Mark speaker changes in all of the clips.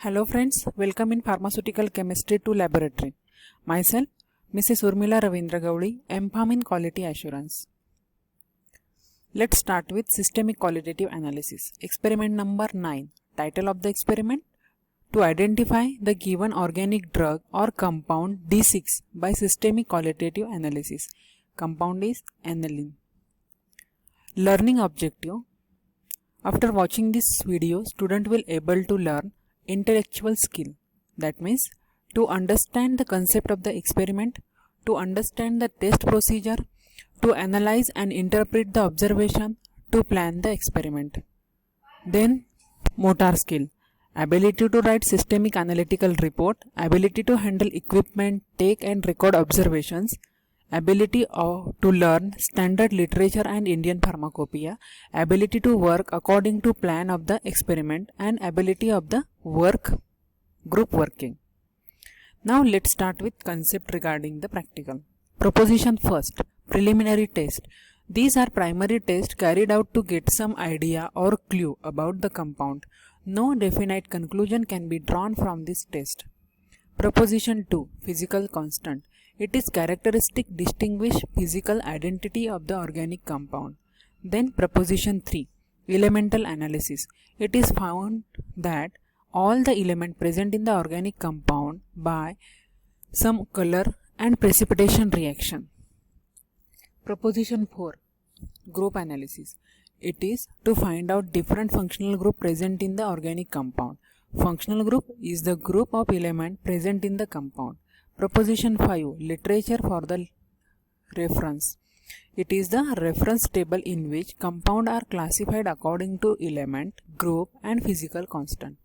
Speaker 1: Hello friends, welcome in Pharmaceutical Chemistry 2 Laboratory. Myself, Mrs. Urmila Ravindra Gowdi, MPharm in Quality Assurance. Let's start with Systemic Qualitative Analysis. Experiment number 9. Title of the experiment: to identify the given organic drug or compound D6 by Systemic Qualitative Analysis. Compound is aniline. Learning objective: after watching this video, student will able to learn intellectual skill. That means to understand the concept of the experiment, to understand the test procedure, to analyze and interpret the observation, to plan the experiment. Then motor skill: ability to write systemic analytical report, ability to handle equipment, take and record observations, ability to learn standard literature and Indian pharmacopoeia, ability to work according to plan of the experiment, and ability of the group working. Now let's start with concept regarding the practical. Proposition first: preliminary test. These are primary tests carried out to get some idea or clue about the compound. No definite conclusion can be drawn from this test. Proposition 2: physical constant. It is characteristic distinguish physical identity of the organic compound. Then proposition 3: elemental analysis. It is found that all the elements present in the organic compound by some color and precipitation reaction. Proposition 4: group analysis. It is to find out different functional group present in the organic compound. Functional group is the group of elements present in the compound. Proposition 5: literature for the reference. It is the reference table in which compounds are classified according to element, group and physical constant.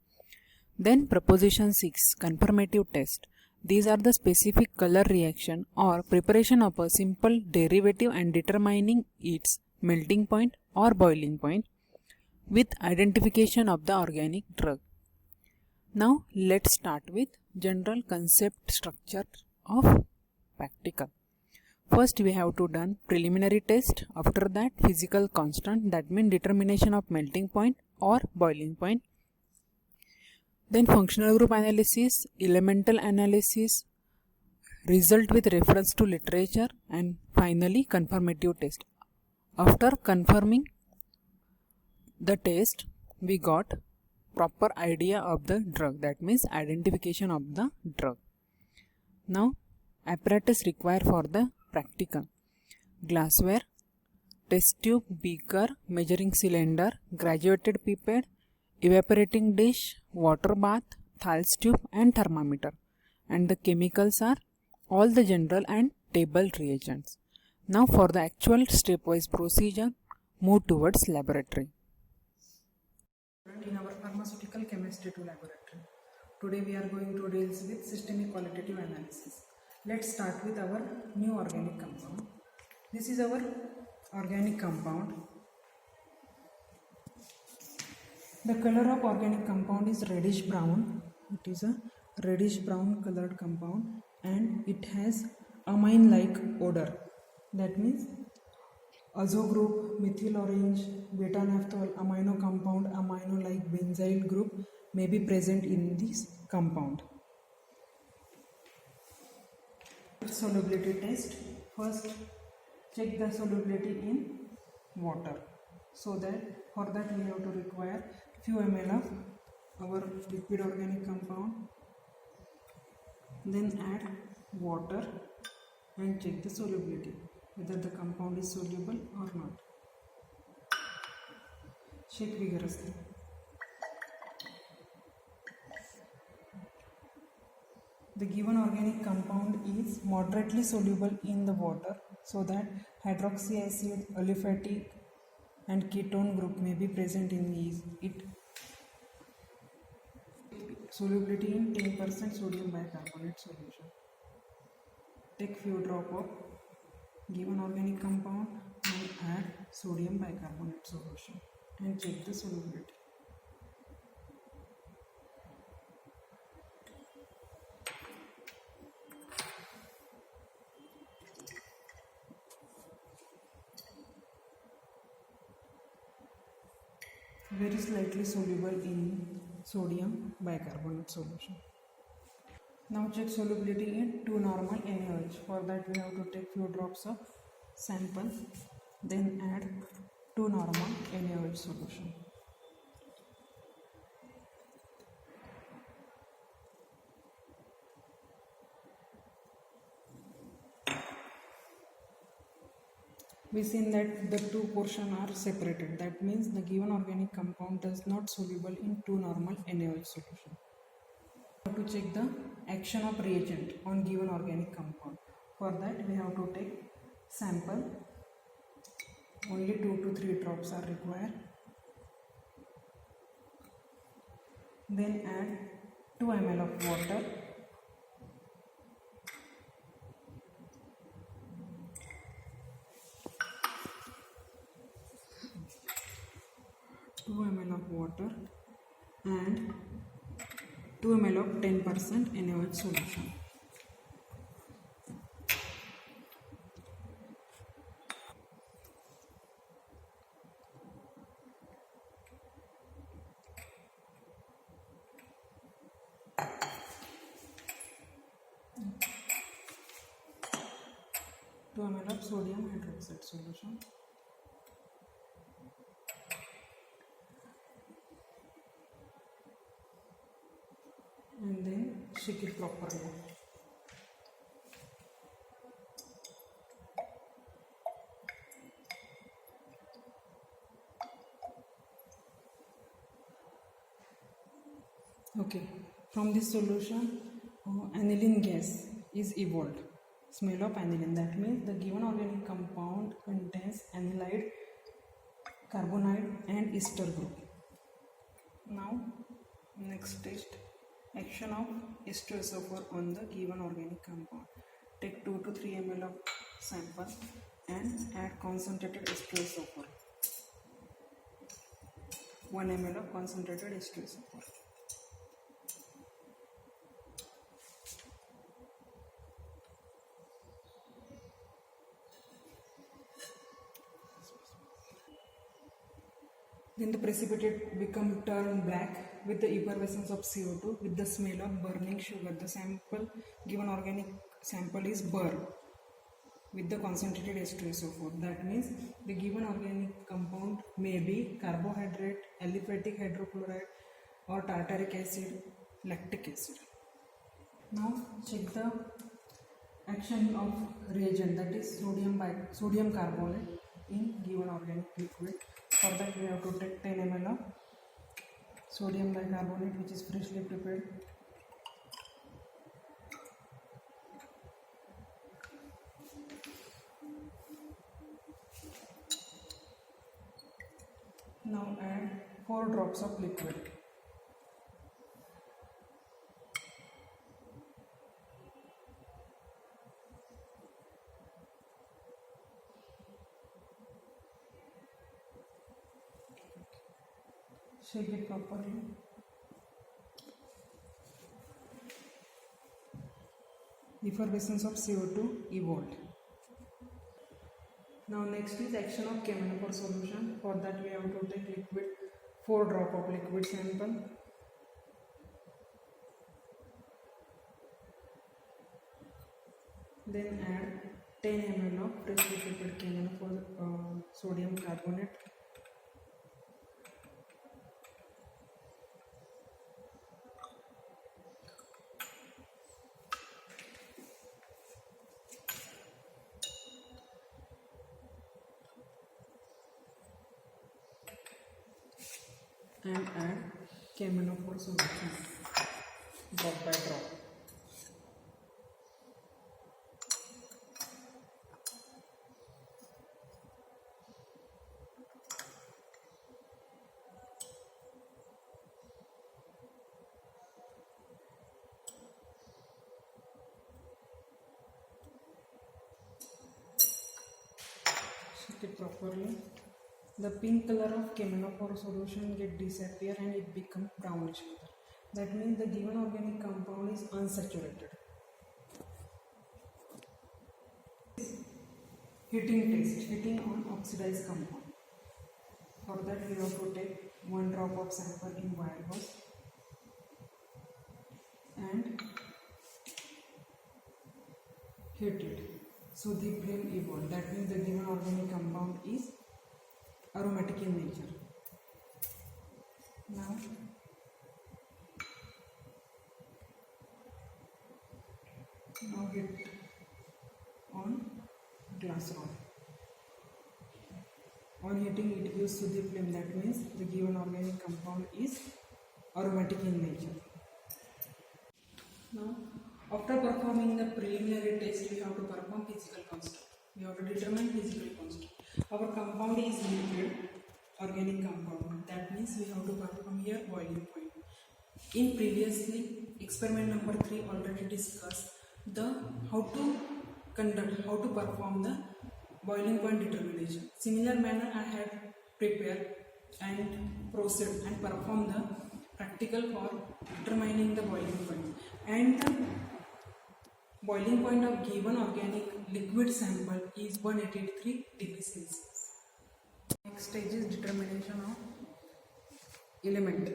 Speaker 1: Then proposition 6: confirmative test. These are the specific color reaction or preparation of a simple derivative and determining its melting point or boiling point with identification of the organic drug. Now let's start with general concept structure of practical. First we have to done preliminary test, after that physical constant, that means determination of melting point or boiling point. Then functional group analysis, elemental analysis, result with reference to literature, and finally confirmative test. After confirming the test, we got proper idea of the drug, that means identification of the drug. Now apparatus required for the practical: glassware, test tube, beaker, measuring cylinder, graduated pipette, evaporating dish, water bath, Thales tube and thermometer. And the chemicals are all the general and table reagents. Now for the actual stepwise procedure, move towards laboratory. In our pharmaceutical chemistry 2 laboratory, today we are going to deal with systemic qualitative analysis. Let's start with our new organic compound. This is our organic compound. The color of organic compound is reddish brown. It is a reddish brown colored compound and it has amine like odor. That means azo group, methyl orange, beta naphthol, amino compound, amino like benzyl group may be present in this compound. Solubility test. First check the solubility in water. So that for that we have to require few ml of our liquid organic compound. Then add water and check the solubility, whether the compound is soluble or not. Shake vigorously. The given organic compound is moderately soluble in the water, so that hydroxy acid, aliphatic and ketone group may be present in it. Solubility in 10% sodium bicarbonate solution. Take few drop of given organic compound and add sodium bicarbonate solution and check the solubility. Very slightly soluble in sodium bicarbonate solution. Now check solubility in 2 normal NaOH. For that we have to take few drops of sample, then add 2 normal NaOH solution. We seen that the two portions are separated. That means the given organic compound does not soluble in 2 normal NaOH solution. To check the action of reagent on given organic compound. For that we have to take sample, only 2 to 3 drops are required. Then add 2 ml of water. of water and 2 ml of 10% NaOH solution. of sodium hydroxide solution. And then shake it properly. Okay, from this solution aniline gas is evolved. Smell of aniline, that means the given organic compound contains anilide, carbonide and ester group. Now next test, action of H2SO4 on the given organic compound. Take 2 to 3 ml of sample and add concentrated H2SO4. 1 ml of concentrated H2SO4. Then the precipitate become turn black with the effervescence of CO2 with the smell of burning sugar. The sample, given organic sample is burned with the concentrated H2SO4. That means the given organic compound may be carbohydrate, aliphatic hydrochloride or tartaric acid, lactic acid. Now check the action of reagent, that is sodium carbonate in given organic liquid. For that we have to take 10 ml of sodium bicarbonate which is freshly prepared. Now add 4 drops of liquid. Shake it properly. Effervescence of CO2 evolved. Now next is action of cheminophore solution. For that we have to take liquid, 4 drop of liquid sample. Then add 10 ml of freshly prepared cheminophore sodium carbonate. And add cheminophore solution drop by drop. Shake it properly. The pink color of cheminophore solution get disappear and it becomes brownish color. That means the given organic compound is unsaturated. Heating test, heating on oxidized compound. For that we have to take 1 drop of sample in wire hose and heat it. So the flame evolved. That means the given organic compound is aromatic in nature. Now heat on glass rod. On heating it gives to the flame. That means the given organic compound is aromatic in nature. Now after performing the preliminary test, we have to perform physical constant. We have to determine physical constant. Our compound is liquid organic compound. That means we have to perform here boiling point. In previously experiment number 3 already discussed the how to perform the boiling point determination. Similar manner I had prepared and proceed and perform the practical for determining the boiling point. And the boiling point of given organic liquid sample is 183 degrees Celsius. Next stage is determination of element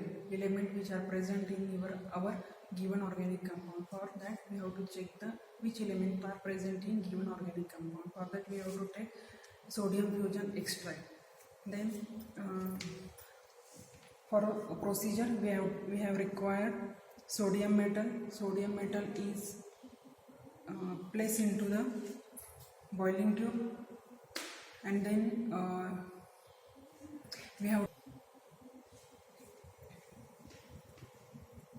Speaker 1: which are present in our given organic compound. For that we have to check which elements are present in given organic compound. For that we have to take sodium fusion extract. Then for a procedure we have required sodium metal. Sodium metal is placed into the boiling tube, and then we have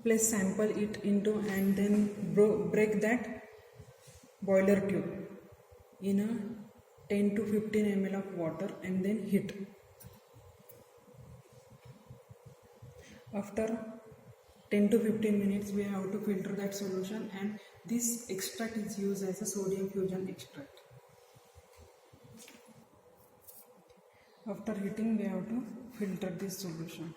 Speaker 1: place sample it into and then break that boiler tube in a 10 to 15 ml of water and then heat. After 10 to 15 minutes we have to filter that solution, and this extract is used as a sodium fusion extract. After heating we have to filter this solution.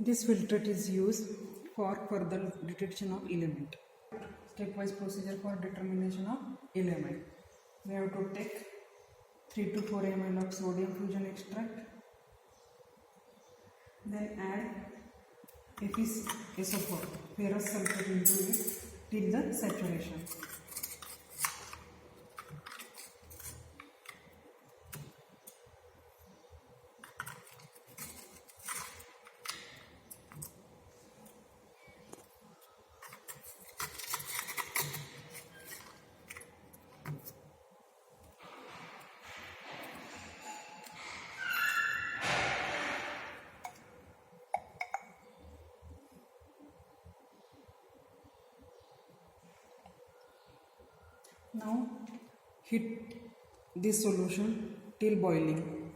Speaker 1: This filtrate is used for further detection of element. Stepwise procedure for determination of element. We have to take 3 to 4 ml of sodium fusion extract, then add FeSO4 ferrous sulfate into it till the saturation. Now heat this solution till boiling.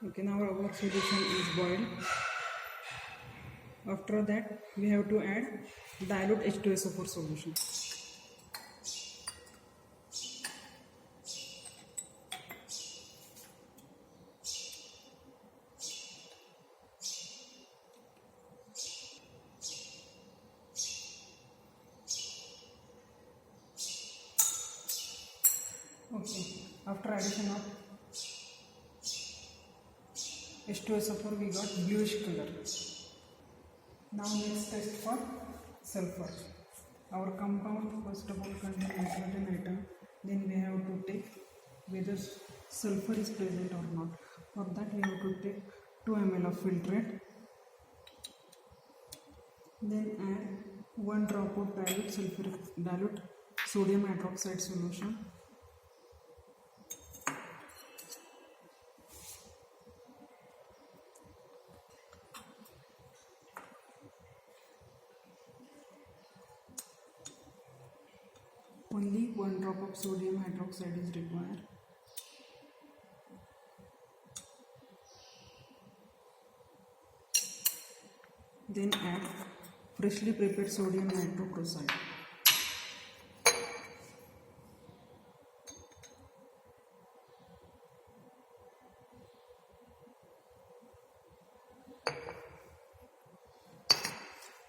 Speaker 1: Okay, now our solution is boiled. After that we have to add dilute H2SO4 solution. Okay, after addition of H2SO4 we got bluish color. Now next test for sulfur. Our compound first of all contains nitrogen atom. Then we have to take whether sulfur is present or not. For that we have to take 2 ml of filtrate. Then add 1 drop of dilute sodium hydroxide solution. Only 1 drop of sodium hydroxide is required. Then add freshly prepared sodium nitroprusside.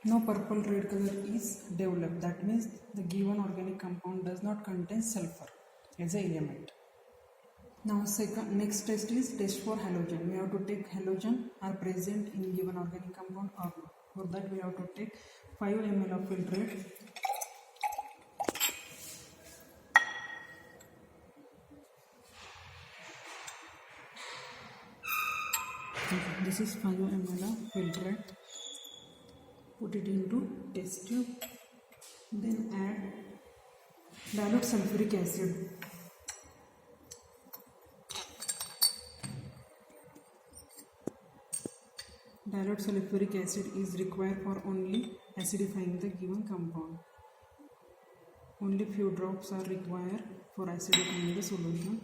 Speaker 1: No purple red color is developed. That means the given organic compound does not contain sulfur as an element. Now next test is test for halogen. We have to take halogen are present in given organic compound or not. For that we have to take 5 ml of filtrate. This is 5 ml of filtrate. Put it into test tube. Then add dilute sulfuric acid. Dilute sulfuric acid is required for only acidifying the given compound. Only few drops are required for acidifying the solution.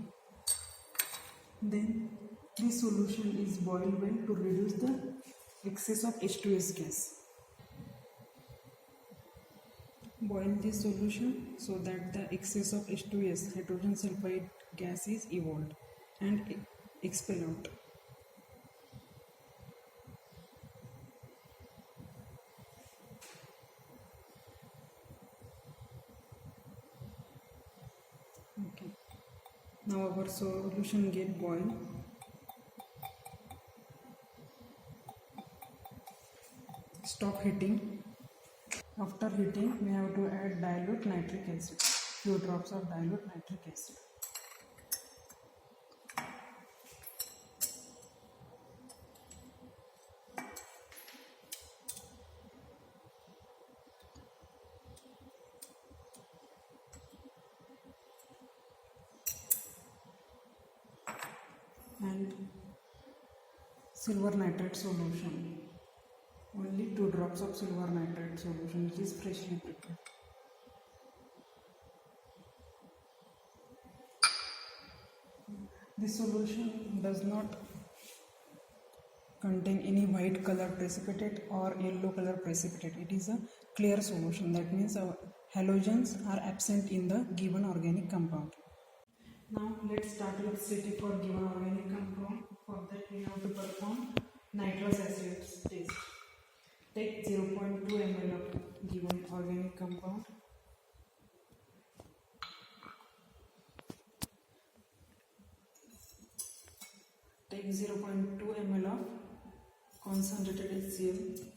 Speaker 1: Then this solution is boiled well to reduce the excess of H2S gas. Boil this solution so that the excess of H2S, hydrogen sulfide gas, is evolved and expel out. Okay. Now our solution get boiled. Stop heating. After heating, we have to add dilute nitric acid. Few drops of dilute nitric acid. And silver nitrate solution. Only 2 drops of silver nitrate solution, which is freshly prepared. This solution does not contain any white color precipitate or yellow color precipitate. It is a clear solution. That means our halogens are absent in the given organic compound. Now let's start with CT for given organic compound. For that we have to perform nitrous acids test. Take 0.2 ml of given organic compound. Take 0.2 ml of concentrated HCl.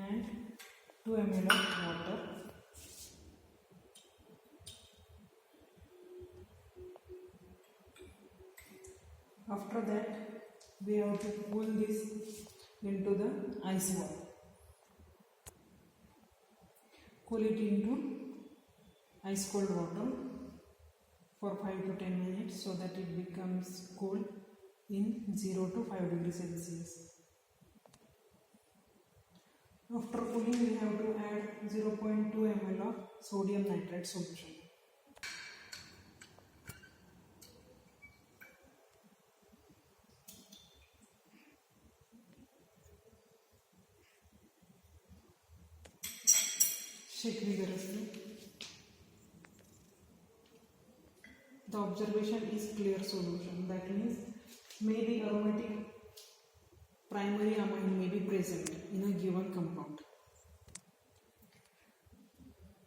Speaker 1: And 2 ml of water. After that, we have to pull this into the ice wall. Cool it into ice cold water for 5 to 10 minutes so that it becomes cool in 0 to 5 degrees Celsius. After cooling, we have to add 0.2 ml of sodium nitrate solution. Shake vigorously. The observation is clear solution. That means maybe aromatic primary amine may be present in a given compound.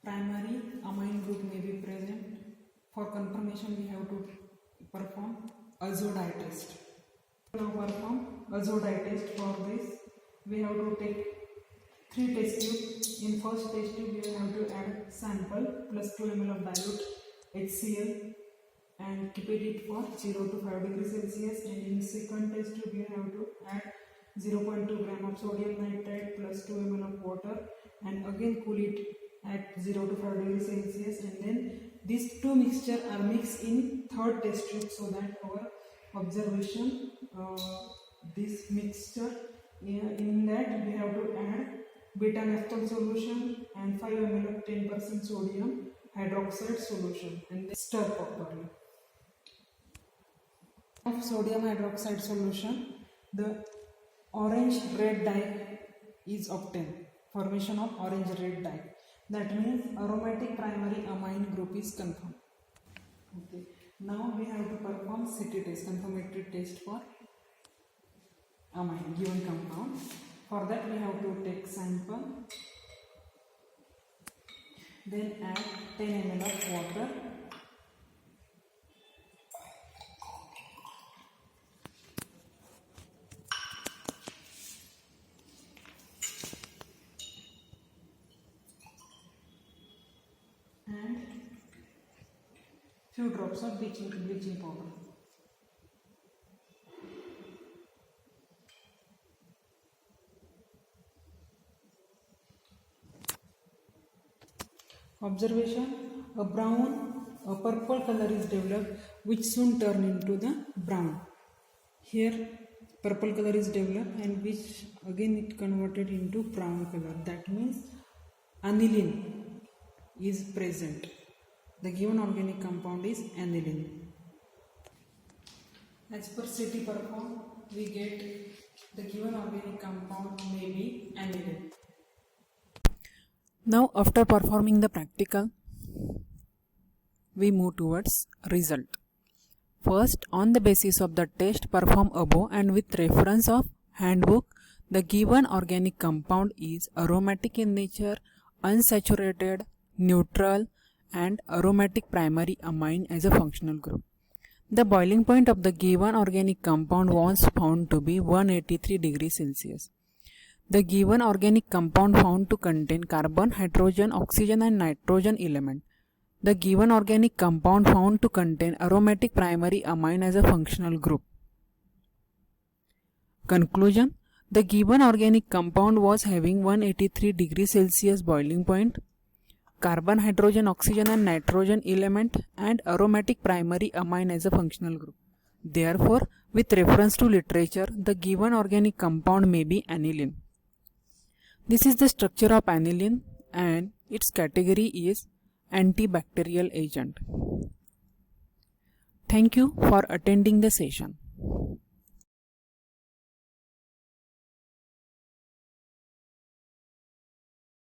Speaker 1: Primary amine group may be present. For confirmation, we have to perform azo dye test. Now perform azo dye test. For this, we have to take 3 test tubes. In first test tube, we have to add sample plus 2 ml of dilute HCl and keep it for 0 to 5 degrees Celsius. And in second test tube, we have to add 0.2 gram of sodium nitrate plus 2 ml of water and again cool it at 0 to 5 degrees Celsius, and then these two mixture are mixed in third test tube so that our observation this mixture In that we have to add beta-naphthol solution and 5 ml of 10% sodium hydroxide solution and then stir properly. Of sodium hydroxide solution, the orange red dye is obtained. Formation of orange red dye. That means aromatic primary amine group is confirmed. Okay. Now we have to perform CT test, confirmatory test for amine given compound. For that we have to take sample, then add 10 ml of water. And few drops of bleaching powder. Observation: a purple color is developed which soon turn into the brown. Here purple color is developed and which again it converted into brown color. That means aniline is present. The given organic compound is aniline. As per CT performed, we get the given organic compound may be aniline. Now after performing the practical, we move towards result. First, on the basis of the test performed above and with reference of handbook, the given organic compound is aromatic in nature, unsaturated, neutral and aromatic primary amine as a functional group. The boiling point of the given organic compound was found to be 183 degrees Celsius. The given organic compound found to contain carbon, hydrogen, oxygen and nitrogen element. The given organic compound found to contain aromatic primary amine as a functional group. Conclusion: the given organic compound was having 183 degrees Celsius boiling point, carbon, hydrogen, oxygen and nitrogen element and aromatic primary amine as a functional group. Therefore, with reference to literature, the given organic compound may be aniline. This is the structure of aniline and its category is antibacterial agent. Thank you for attending the session.